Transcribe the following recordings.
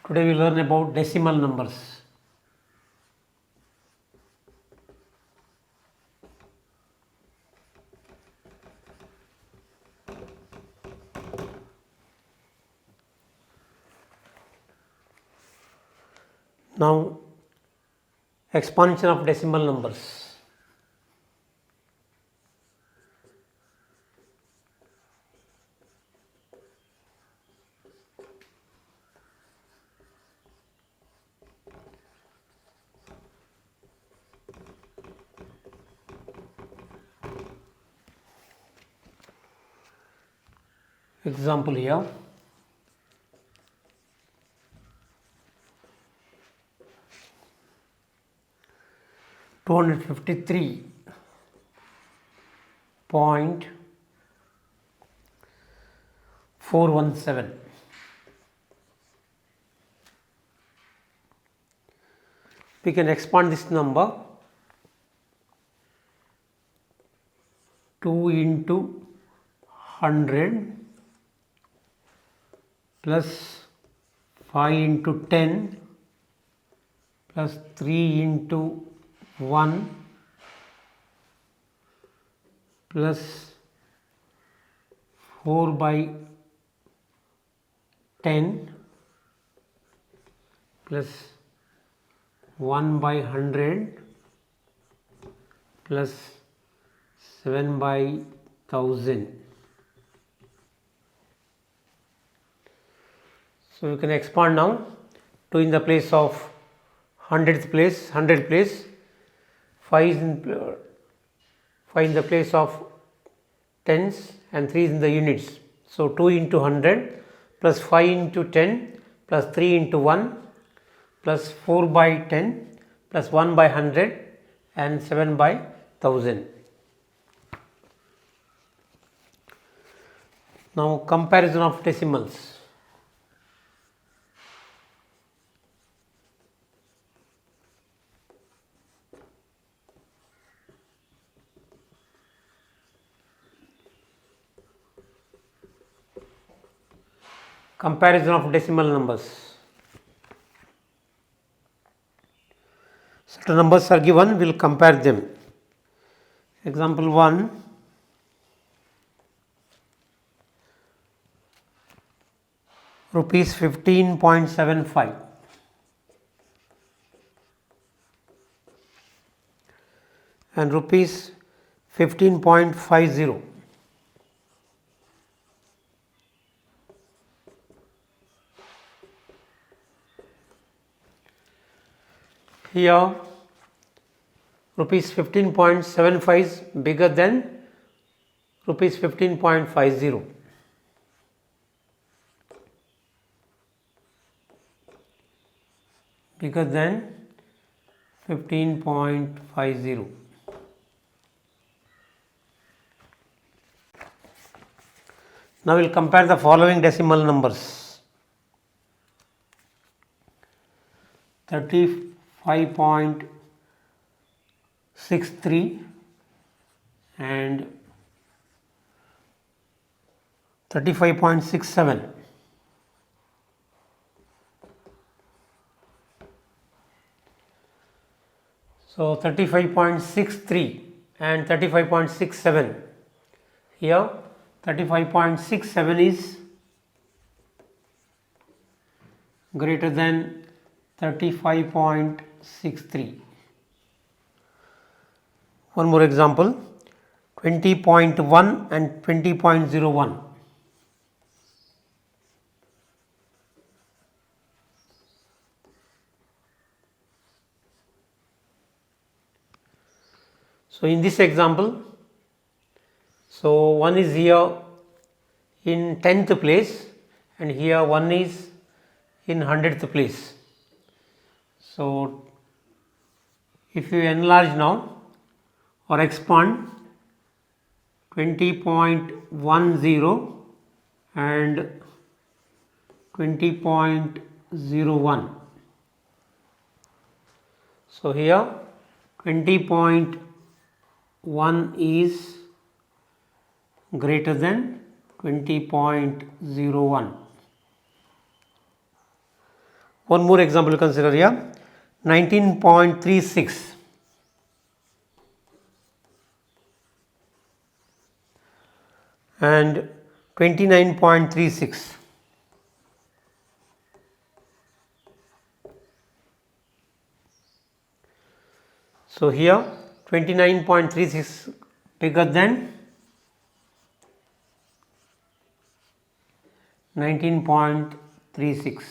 Today we learn about decimal numbers. Now, expansion of decimal numbers. Example here. $253.417. We can expand this number 2 into 100 plus 5 into 10 plus 3 into 1 plus 4 by 10 plus 1 by 100 plus 7 by 1000. So you can expand now. 2 in the place of 100th place, 100 place, 5 in the place of tens and 3 is in the units. So 2 into 100 plus 5 into 10 plus 3 into 1 plus 4 by 10 plus 1 by 100 and 7 by 1000. Now comparison of decimals. Comparison of decimal numbers. Certain numbers are given, we will compare them. Example 1, rupees 15.75 and rupees 15.50. Here rupees 15.75 is bigger than rupees 15.50. Bigger than 15.50. Now we will compare the following decimal numbers. 35.63 and 35.67. So 35.63 and 35.67. Here 35.67 is greater than 35.63. One more example, 20.1 and 20.01. So in this example, so one is here in 10th place and here one is in 100th place. So if you enlarge now or expand 20.10 and 20.01. So here 20.1 is greater than 20.01. One more example consider here, 19.36 and 29.36. So here 29.36 bigger than 19.36.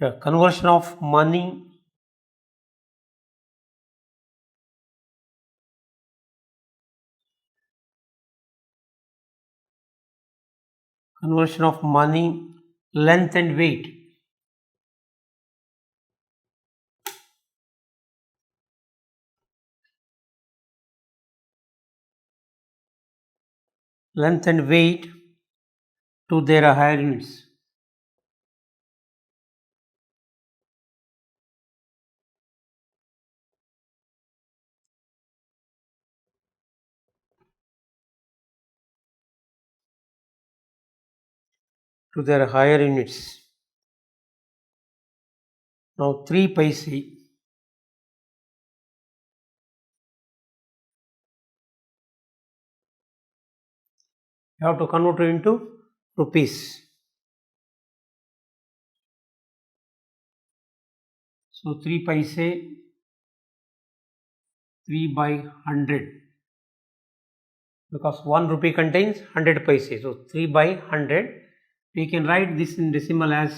Yeah, conversion of money length and weight. Length and weight to their higher units. To their higher units. Now 3 paise. You have to convert it into rupees. So 3 paise, 3 by 100, because 1 rupee contains 100 paise. So 3 by 100, we can write this in decimal as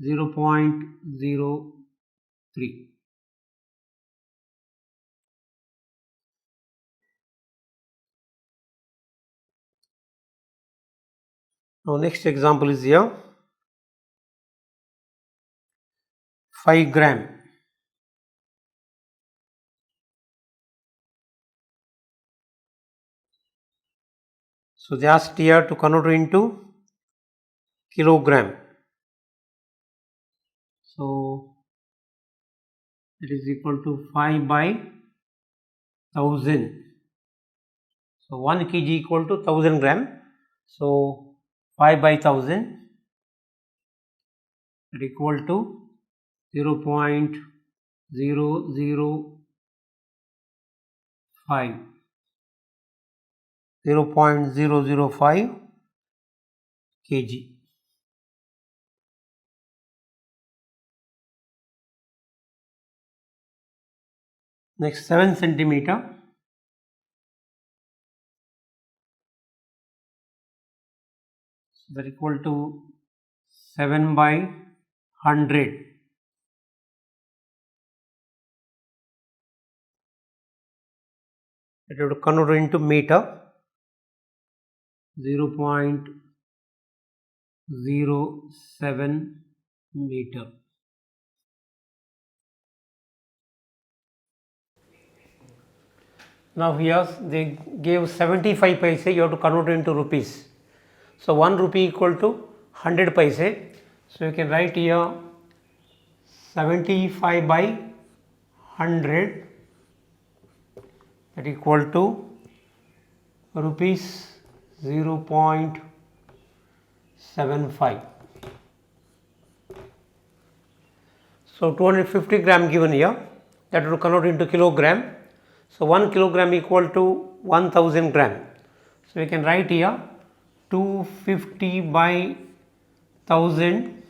0.03. Now next example is here, 5 gram. So they asked here to convert into kilogram. So it is equal to 5 by 1000. So 1 kg equal to 1000 gram. So 5 by 1000 is equal to 0.005. 0.005 kg. Next 7 centimeter. So that equal to 7 by 100. It will convert into meter. 0.07 meter. Now here they gave 75 paise, you have to convert it into rupees. So 1 rupee equal to 100 paise. So you can write here 75 by 100, that equal to rupees 0.75. So 250 gram given here, that will convert into kilogram. So 1 kilogram equal to 1000 gram. So we can write here 250 by 1000,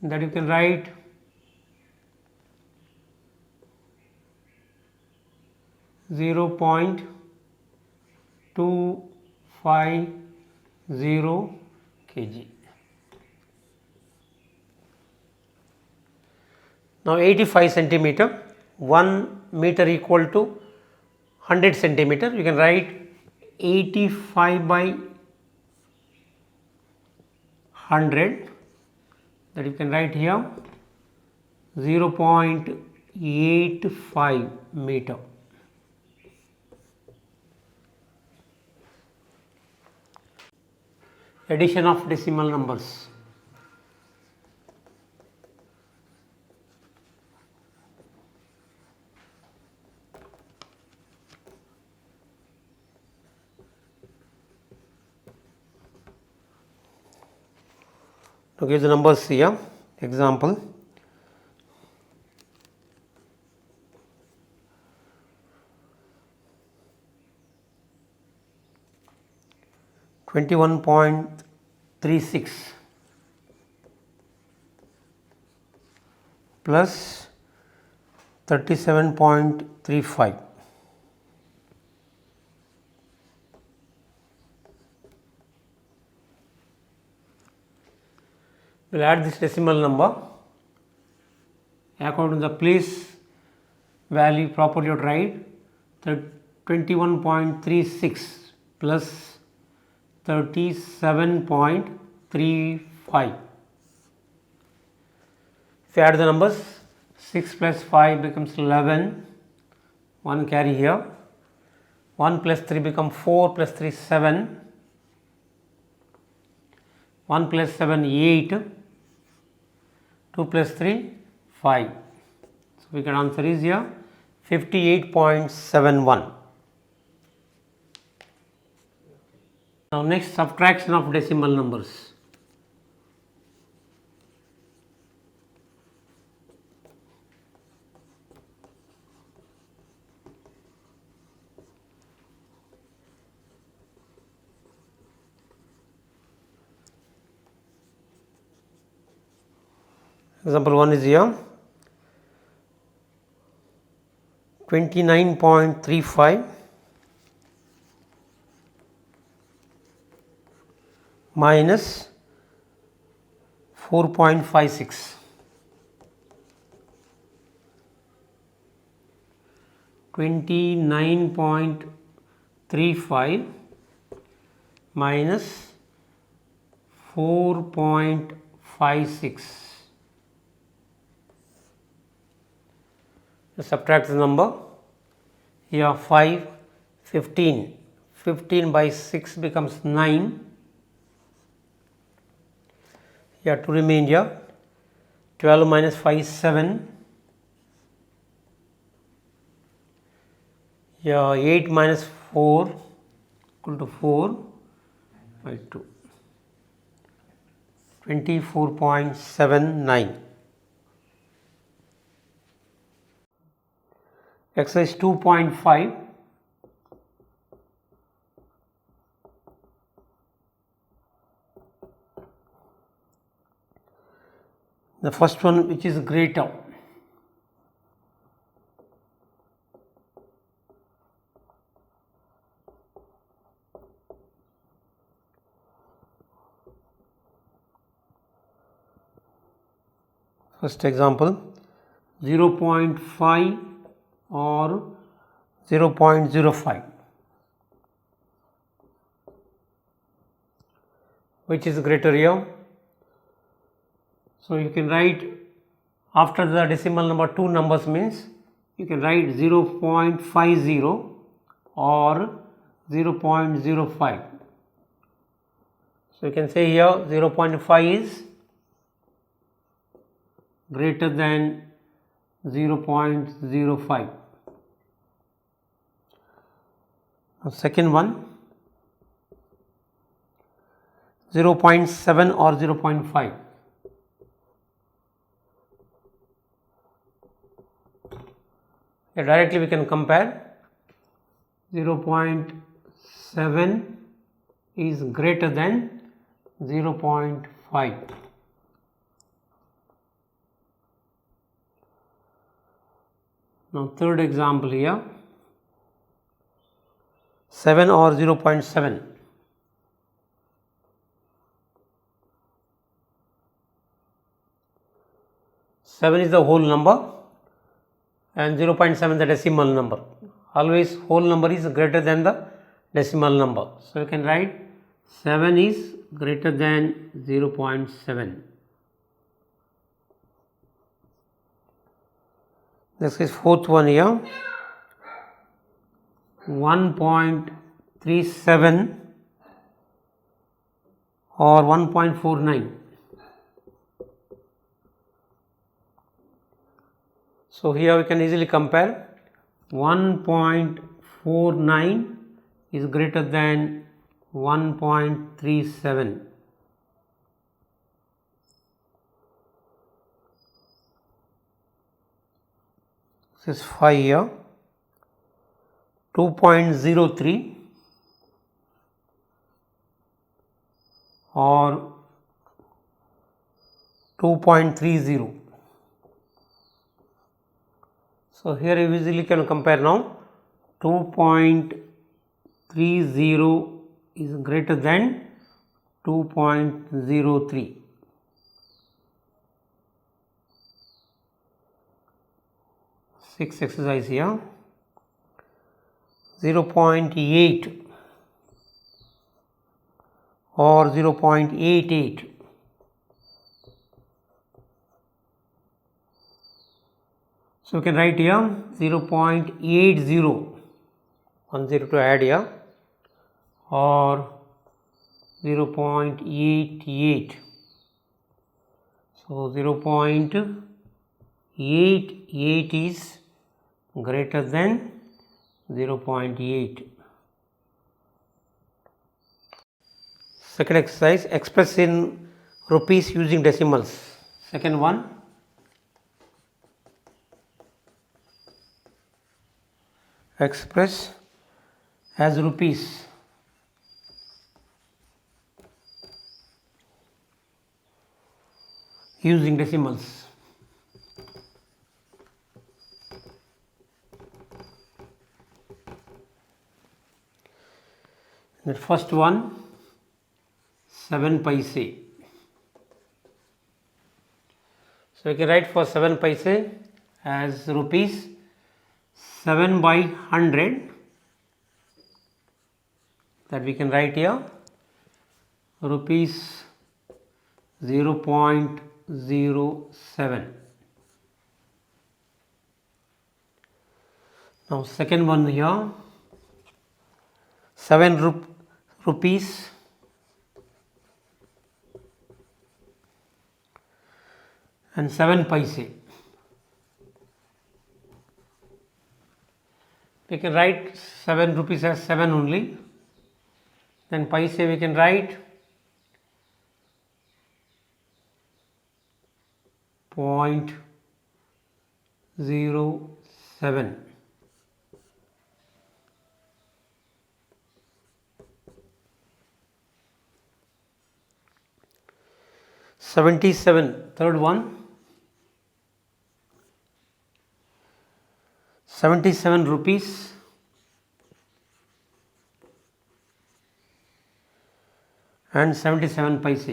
that you can write 0.250 kg. Now 85 centimeter, 1 meter equal to 100 centimeter, you can write 85 by 100, that you can write here 0.85 meter. Addition of decimal numbers. Now give the numbers here. Example, $21.36 plus 37.35. We will add this decimal number according to the place value properly you write. 21.36 plus 37.35. If you add the numbers, 6 plus 5 becomes 11, 1 carry here, 1 plus 3 becomes 4 plus 3 7, 1 plus 7 8, 2 plus 3 5. So, we can answer is here 58.71. Now, next subtraction of decimal numbers. Example 1 is here 29.35 minus 4.56. 29.35 minus 4.56. Subtract the number. Here 5, 15. 15 by 6 becomes 9. Here 2 remain here. 12 minus 5 is 7. Here 8 minus 4 equal to 4 by 2. 24.79. Exercise 2.5. The first one, which is greater. First example, 0.5 or 0.05, which is greater here. So, you can write after the decimal number 2 numbers means you can write 0.50 or 0.05. So, you can say here 0.5 is greater than 0.05. Now, second one 0.7 or 0.5. Directly we can compare. 0.7 is greater than 0.5. Now, third example here 7 or 0.7. Seven is the whole number and 0.7 the decimal number. Always whole number is greater than the decimal number. So, you can write 7 is greater than 0.7. This is fourth one here 1.37 or 1.49. So, here we can easily compare. 1.49 is greater than 1.37. this is 5 here, 2.03 or 2.30. So here you easily can compare now. 2.30 is greater than 2.03. Sixth exercise here, 0.8 or 0.88. So we can write here 0.80, 1 0 to add here, or 0.88. So 0.88 is greater than 0.8. Second exercise, express in rupees using decimals. Second one, express as rupees using decimals. The first one, 7 paise. So we can write for 7 paise as rupees 7 by 100, that we can write here rupees 0.07. Now second one here, 7 rupees and 7 paise. We can write 7 rupees as 7 only, then paise we can write 0.07. Third one, 77 rupees and 77 paise.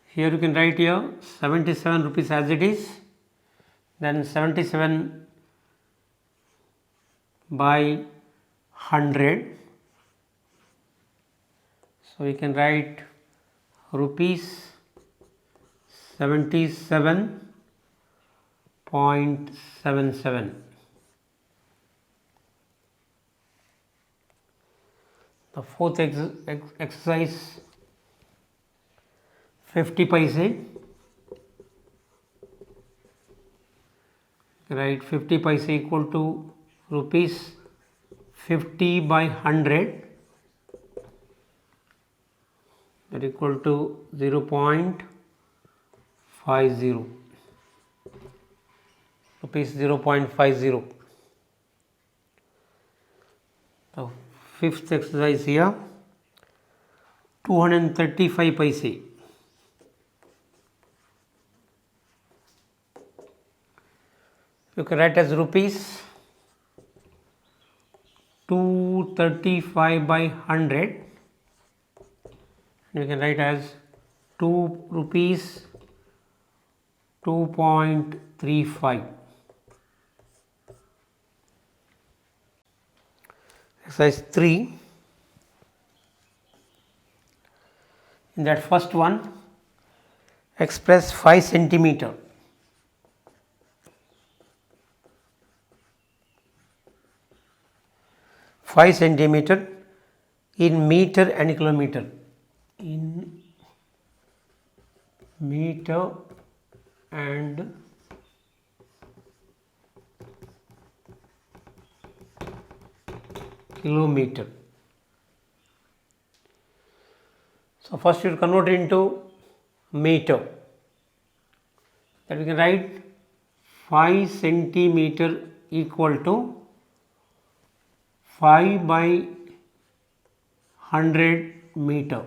Here you can write here 77 rupees as it is, then 77 by 100. So we can write rupees 77.77. The fourth exercise, 50 paise. Write 50 paise equal to rupees 50 by 100, that equal to 0.50, rupees 0.50. The fifth exercise here, 235 paise. You can write as rupees 235 by 100, and you can write as 2 rupees 2.35. Exercise 3. In that first one, express 5 centimeter. 5 centimeter in meter and kilometer. In meter and kilometer. So first you convert it into meter. That we can write 5 centimeter equal to 5 by 100 meter.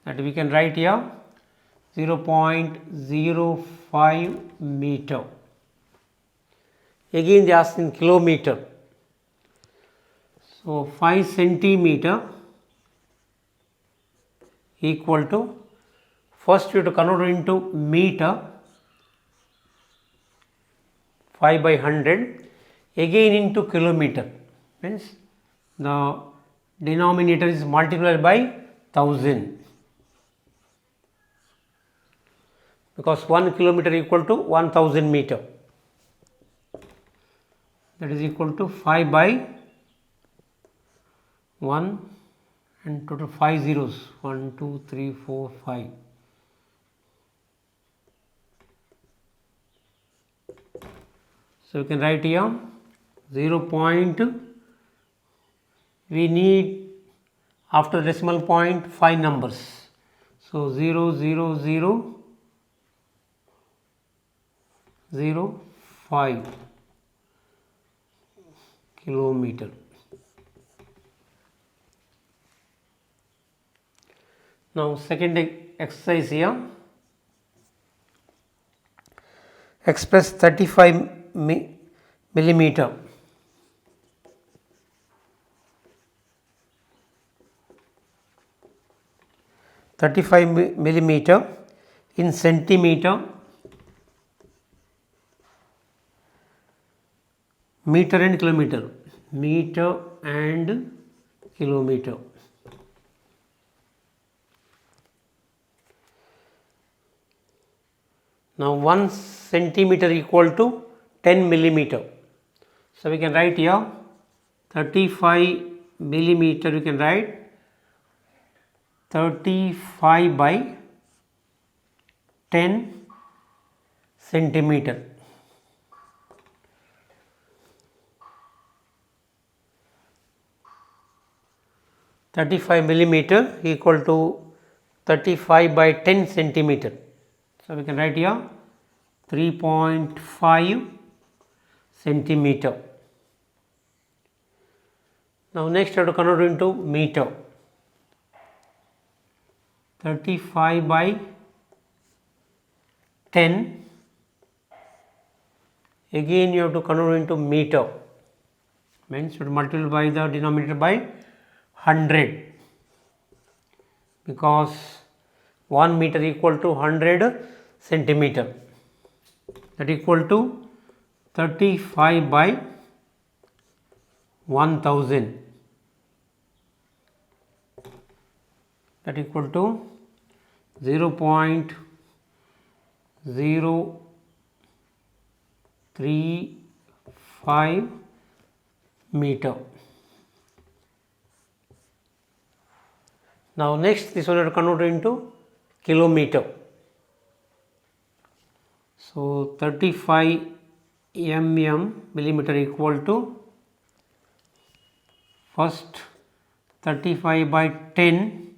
That we can write here 0.05 meter. Again they ask in kilometer. So 5 centimeter equal to, first you have to convert it into meter, 5 by 100, again into kilometer, means the denominator is multiplied by 1000, because 1 kilometer equal to 1000 meter, that is equal to 5 by 1 and total 5 zeros, 1 2 3 4 5. So you can write here 0. We need after decimal point 5 numbers. So 0 0 0 0 5 kilometer. Now second exercise here, express 35 millimeter. Millimeter in centimeter, meter and kilometer, meter and kilometer. Now 1 centimeter equal to 10 millimeter. So we can write here 35 millimeter, you can write 35 by 10 centimeter. millimeter equal to 35 by 10 centimeter. So we can write here 3.5 centimeter. Now next I have to convert into meter. 35 by 10, again you have to convert into meter, means you have to multiply the denominator by 100, because 1 meter equal to 100 centimeter, that equal to 35 by 1000, that equal to 0.035 meter. Now next this one I have to convert into kilometer. So 35 millimeter equal to, first 35 by 10,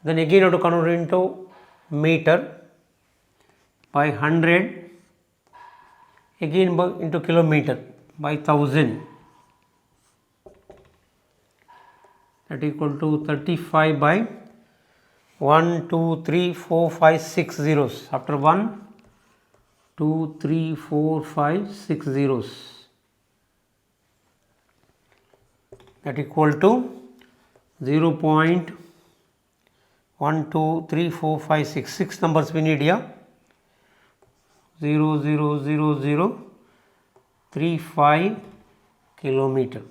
then again you have to convert into meter by 100, again into kilometer by 1000, that equal to 35 by 1 2 3 4 5 6 zeros, after 1 2 3 4 5 6 zeros, that equal to 0.1 2 3 4 5 6, 6 numbers we need here, 0 0 0 0 35 kilometer.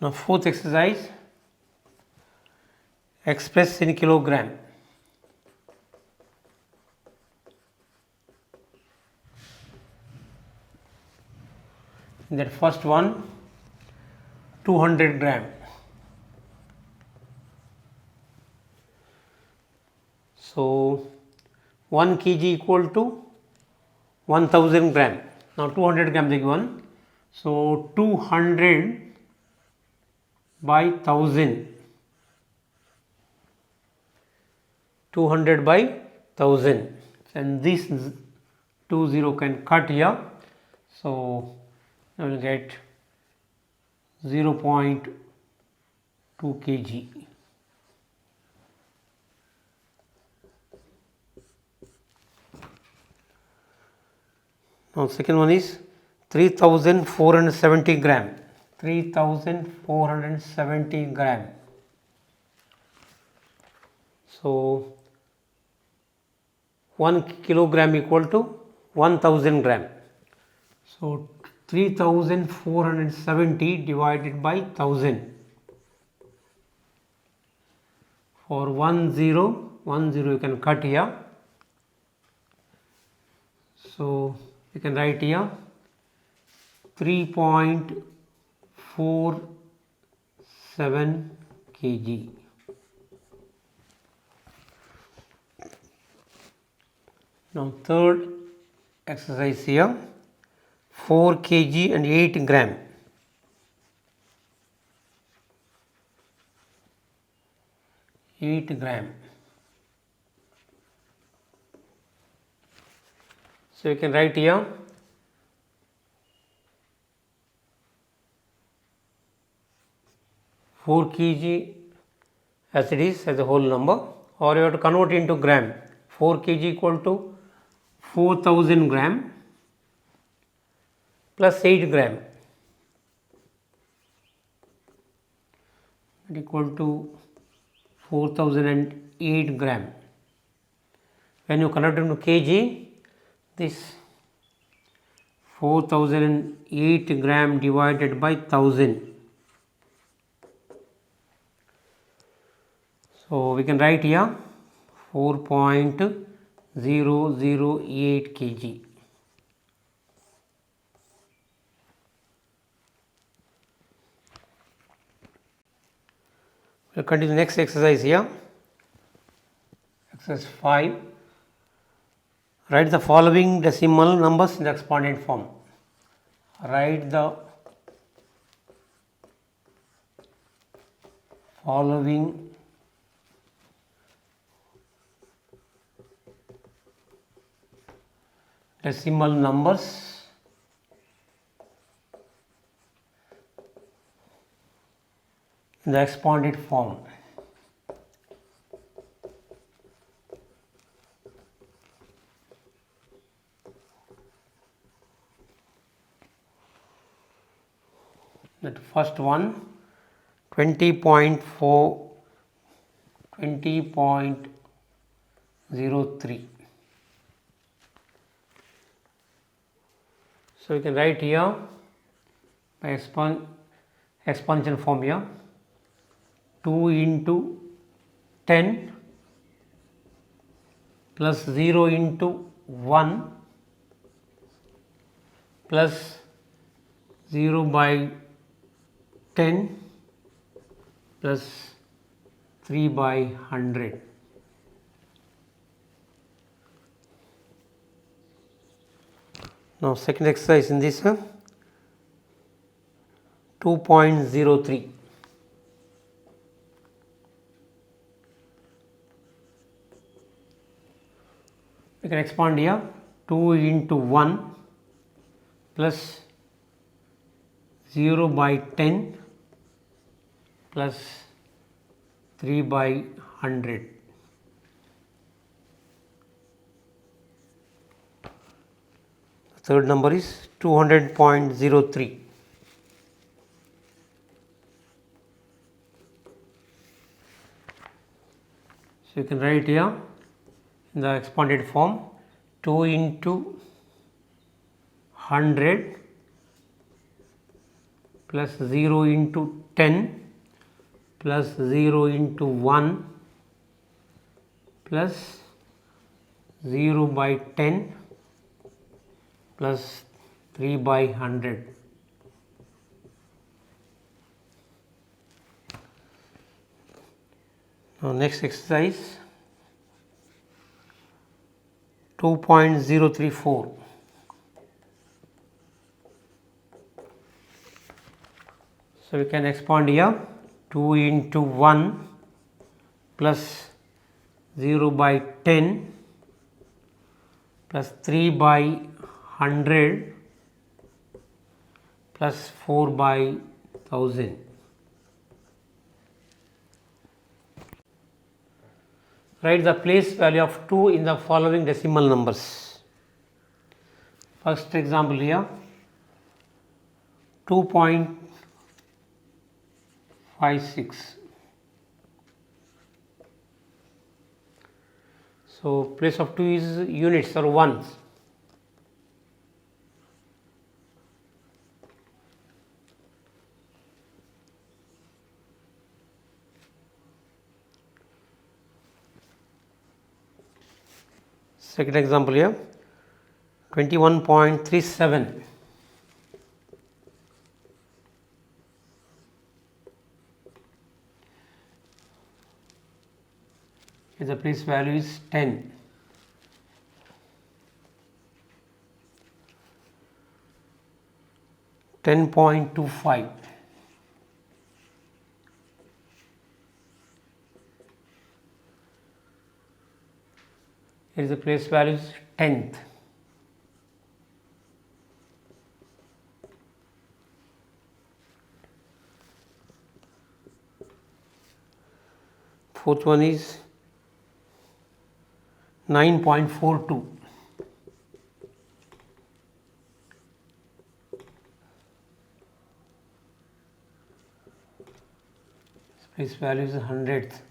Now fourth exercise, express in kilogram. In that first one, 200 gram. So 1 kg equal to 1000 gram. Now 200 grams are given. So 200 by 1000. 200 by 1000, and this 20 can cut here. So I will get 0.2 kg. Now second one is 3470 gram. 3470 gram. So 1 kilogram equal to 1000 gram. So 3470 divided by 1000. For 10 you can cut here. So you can write here 3.47 kg. Now third exercise here, 4 kg and 8 gram. 8 gram. So you can write here 4 kg as it is as a whole number, or you have to convert into gram. 4 kg equal to 4000 gram plus 8 gram, equal to 4008 gram. When you convert into kg, this 4008 gram divided by 1000. So we can write here 4.008 kg. We'll continue the next exercise here. Exercise 5. Write the following decimal numbers in the exponent form. Write the following decimal numbers in the exponent form. That first one 20.4, 20.03. So you can write here by expansion form here, 2 into 10 plus 0 into 1 plus 0 by 10 plus 3 by 100. Now second exercise in this 2.03. We can expand here, 2 into 1 plus 0 by 10 plus 3 by 100. Third number is 200.03. So you can write here in the expanded form, 2 into 100 plus 0 into 10 plus 0 into 1 plus 0 by 10 plus 3 by 100. Now next exercise 2.034. So, we can expand here 2 into 1 plus 0 by 10 plus 3 by 100 plus 4 by 1000. Write the place value of 2 in the following decimal numbers. First example here 2.56. So, place of 2 is units or ones. Second example here 21.37. The place value is 10. $10.25. Here is the place value is 10th. Fourth one is 9.42. Place value is 100th.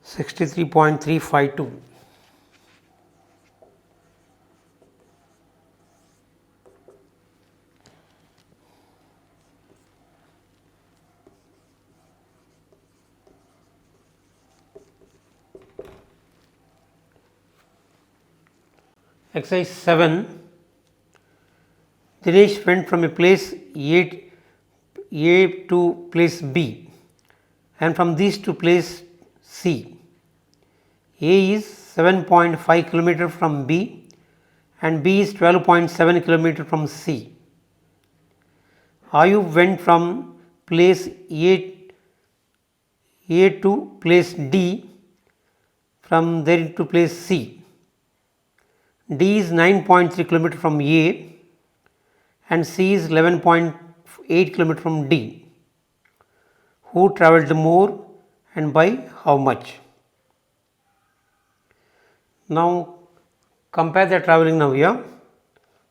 $63.352. Exercise 7. Dinesh went from a place A to place B and from this to place C. A is 7.5 km from B and B is 12.7 km from C. Ayub went from place A to place D, from there to place C. D is 9.3 km from A and C is 11.8 km from D. Who travelled more and by how much? Now compare the travelling now here.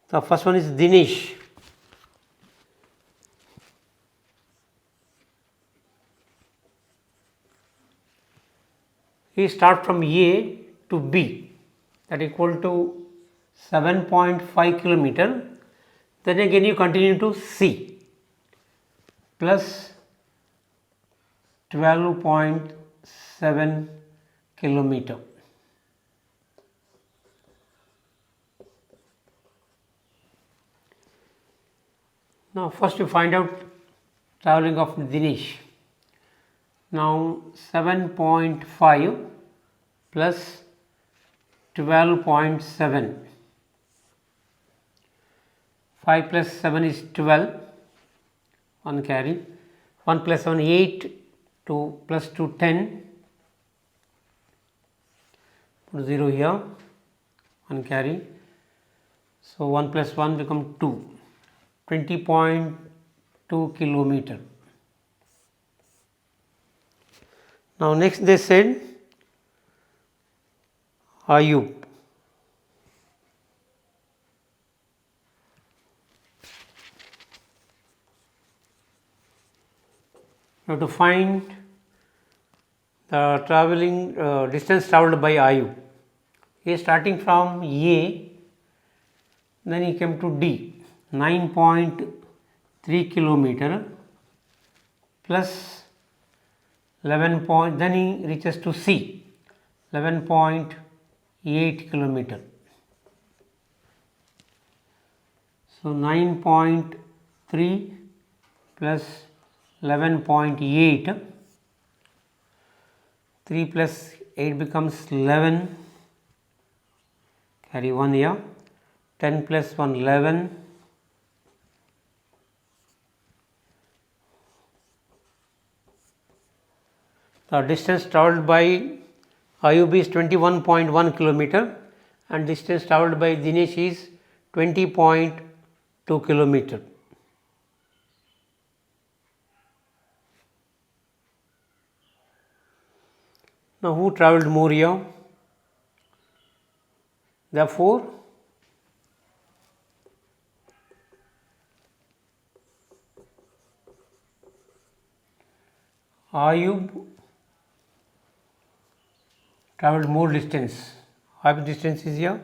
The first one is Dinesh. He starts from A to B, that equal to 7.5 km. Then again you continue to C plus 12.7 km. Now first you find out travelling of Dinesh. Now 7.5 plus 12.7. 5 plus 7 is 12, 1 carry, 1 plus 7 8, 2 plus 2 10, put 0 here, 1 carry. So 1 plus 1 become 2, 20.2 kilometer. Now next they said Ayub. Now to find the travelling distance travelled by Ayub. He is starting from A, then he came to D, 9.3 kilometer plus 11 point, then he reaches to C, 11.8 kilometer. So 9.3 plus 11.8, 3 plus 8 becomes 11, carry 1 here, 10 plus 1 11, the distance travelled by Ayub is 21.1 kilometer and distance travelled by Dinesh is 20.2 kilometer. Now, who travelled more here? Therefore, Ayub travelled more distance. Ayub distance is here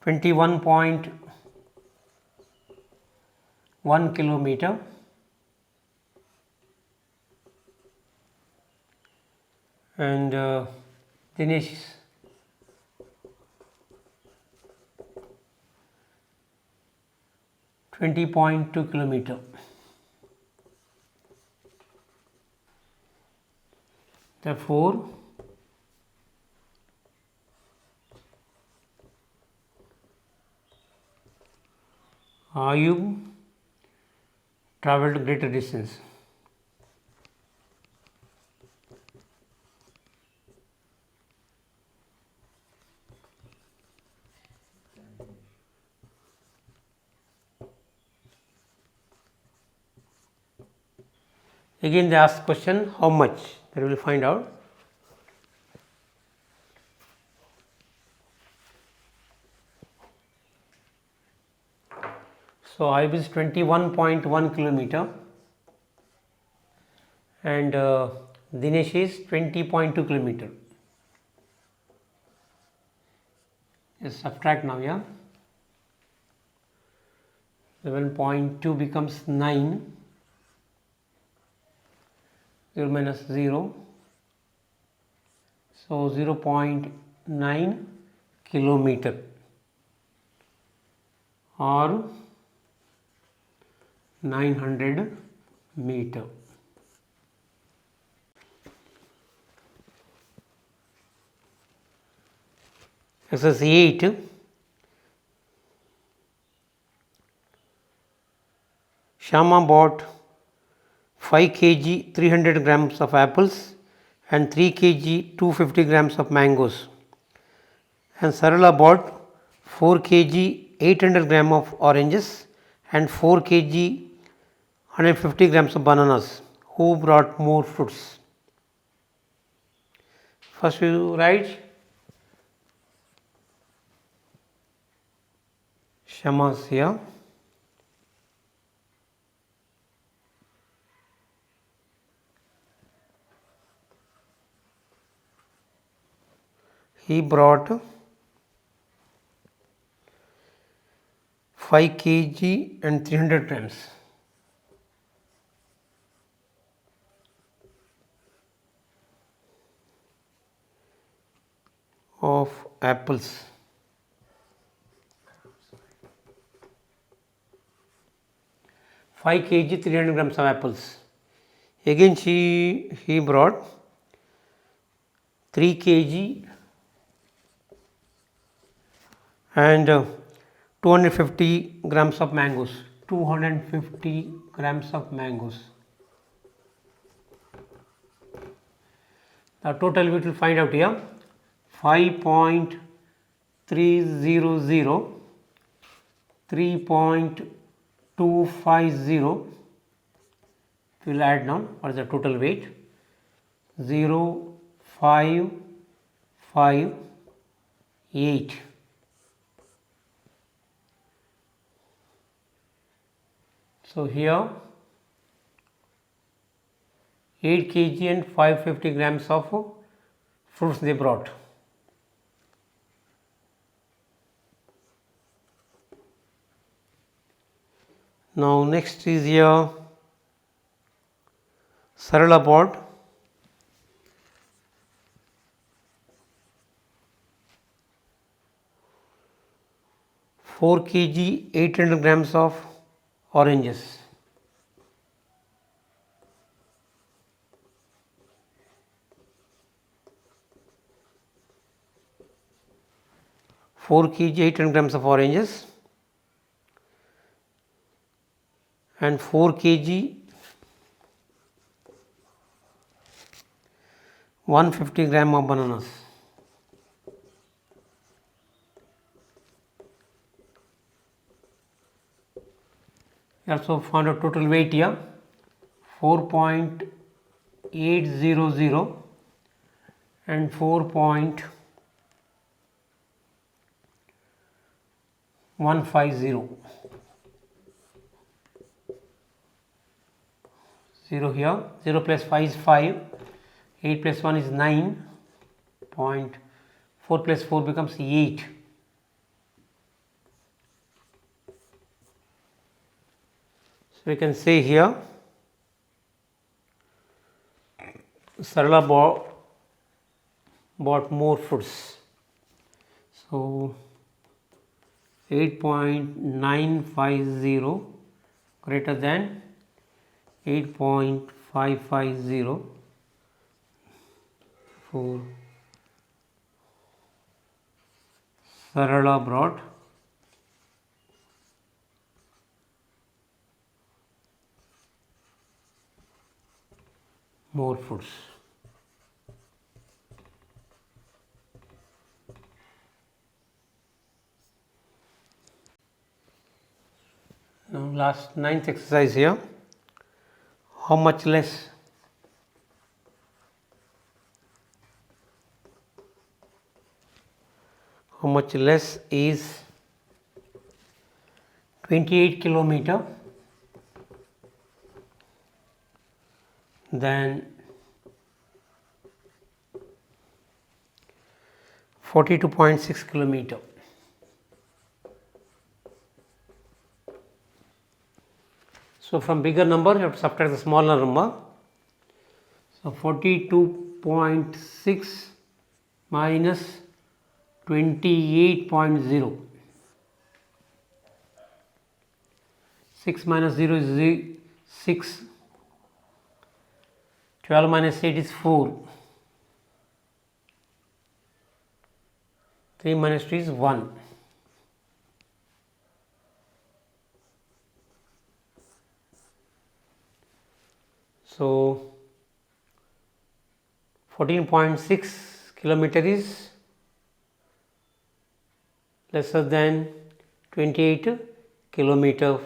21.1 kilometer and Dinesh 20.2 kilometer. Therefore, Ayub travelled greater distance. Again they ask question how much, that we will find out. So, Ayub is 21.1 kilometer and Dinesh is 20.2 kilometer. Let's subtract now, yeah. 11.2 becomes 9, 0 minus 0, so 0.9 kilometer or 900 meter. Exercise 8. Shama bought 5 kg 300 grams of apples and 3 kg 250 grams of mangoes, and Sarala bought 4 kg 800 gram of oranges and 4 kg 150 grams of bananas. Who brought more fruits? First you write Shama's here. He brought 5 kg and 300 grams. Of apples. Five kg 300 grams of apples. Again he brought 3 kg and 250 grams of mangoes. 250 grams of mangoes. The total we will find out here. 5.300, 3.250, we will add now. What is the total weight? 0.558. So here 8 kg and 550 grams of fruits they brought. Now next is here Sarala bought 4 kg 800 grams of oranges. 4 kg 800 grams of oranges and 4 kg 150 gram of bananas. We also found a total weight here 4.800 and 4.150. 0 here, 0 plus 5 is 5, 8 plus 1 is 9, 4 plus 4 becomes 8. So we can say here Sarala bought more fruits. So 8.950 greater than 8.550 for Sarala brought more fruits. Now last 9th exercise here. How much less? How much less is 28 kilometer than 42.6 kilometer. So from bigger number you have to subtract the smaller number. So 42.6 minus 28.0. 6 minus 0 is 6. 12 minus 8 is 4. 3 minus 2 is 1. So 14.6 kilometer is lesser than 28 kilometer